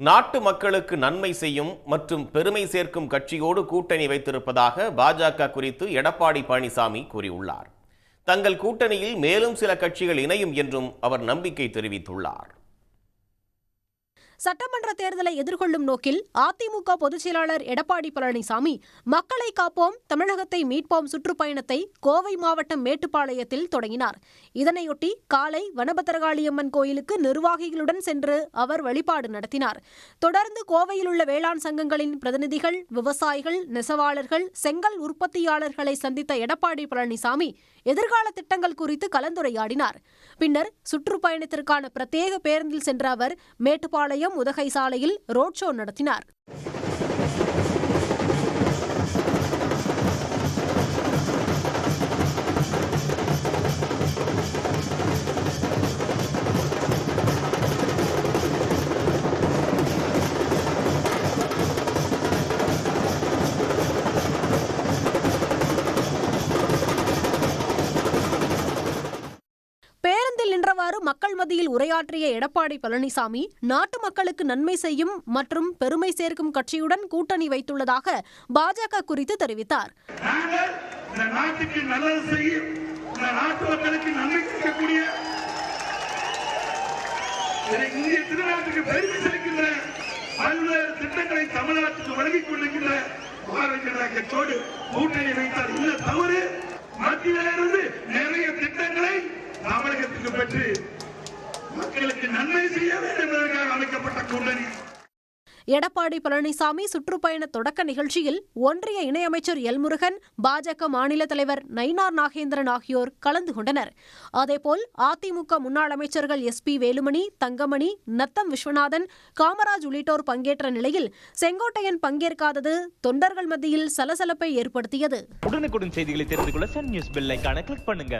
நாட்டு மக்களுக்கு நன்மை செய்யும் மற்றும் பெருமை சேர்க்கும் கட்சியோடு கூட்டணி வைத்திருப்பதாக பாஜக குறித்து எடப்பாடி பழனிசாமி கூறியுள்ளார். தங்கள் கூட்டணியில் மேலும் சில கட்சிகள் இணையும் என்றும் அவர் நம்பிக்கை தெரிவித்துள்ளார். சட்டமன்ற தேர்தலை எதிர்கொள்ளும் நோக்கில் அதிமுக பொதுச் செயலாளர் எடப்பாடி பழனிசாமி மக்களை காப்போம் தமிழகத்தை மீட்போம் சுற்றுப்பயணத்தை கோவை மாவட்டம் மேட்டுப்பாளையத்தில் தொடங்கினார். இதனையொட்டி காலை வனபத்திரகாளியம்மன் கோயிலுக்கு நிர்வாகிகளுடன் சென்று அவர் வழிபாடு நடத்தினார். தொடர்ந்து கோவையில் உள்ள வேளாண் சங்கங்களின் பிரதிநிதிகள், விவசாயிகள், நெசவாளர்கள், செங்கல் உற்பத்தியாளர்களை சந்தித்த எடப்பாடி பழனிசாமி எதிர்கால திட்டங்கள் குறித்து கலந்துரையாடினார். பின்னர் சுற்றுப்பயணத்திற்கான பிரத்யேக பேருந்தில் சென்ற அவர் மேட்டுப்பாளையம் உதகை சாலையில் ரோட் ஷோ நடத்தினார். பேருந்தில் நின்றவாறு மக்கள் மத்தியில் உரையாற்றிய எடப்பாடி பழனிசாமி நாட்டு மக்களுக்கு நன்மை செய்யும் மற்றும் பெருமை சேர்க்கும் கட்சியுடன் கூட்டணி வைத்துள்ளதாக பாஜக குறித்து தெரிவித்தார். தமிழ்நாட்டுக்கு வழங்கிக் கொண்டிருக்கின்ற கட்சியோடு கூட்டணி வைத்தார். இந்த தவறு மத்தியிலிருந்து நிறைய திட்டங்களை தமிழகத்துக்கு பெற்று மக்களுக்கு நன்மை செய்ய வேண்டும் என்பதற்காக அமைக்கப்பட்ட கூட்டணி. எடப்பாடி பழனிசாமி சுற்றுப்பயண தொடக்க நிகழ்ச்சியில் ஒன்றிய இணையமைச்சர் எல்முருகன், பாஜக மாநில தலைவர் நயினார் நாகேந்திரன் ஆகியோர் கலந்து கொண்டனர். அதேபோல் அதிமுக முன்னாள் அமைச்சர்கள் SP வேலுமணி, தங்கமணி, நத்தம் விஸ்வநாதன், காமராஜ் உள்ளிட்டோர் பங்கேற்ற நிலையில் செங்கோட்டையன் பங்கேற்காதது தொண்டர்கள் மத்தியில் சலசலப்பை ஏற்படுத்தியது. உடனுக்குடன் செய்திகளை தெரிந்து கொள்ள சன் நியூஸ் பெல் ஐகானை கிளிக் பண்ணுங்க.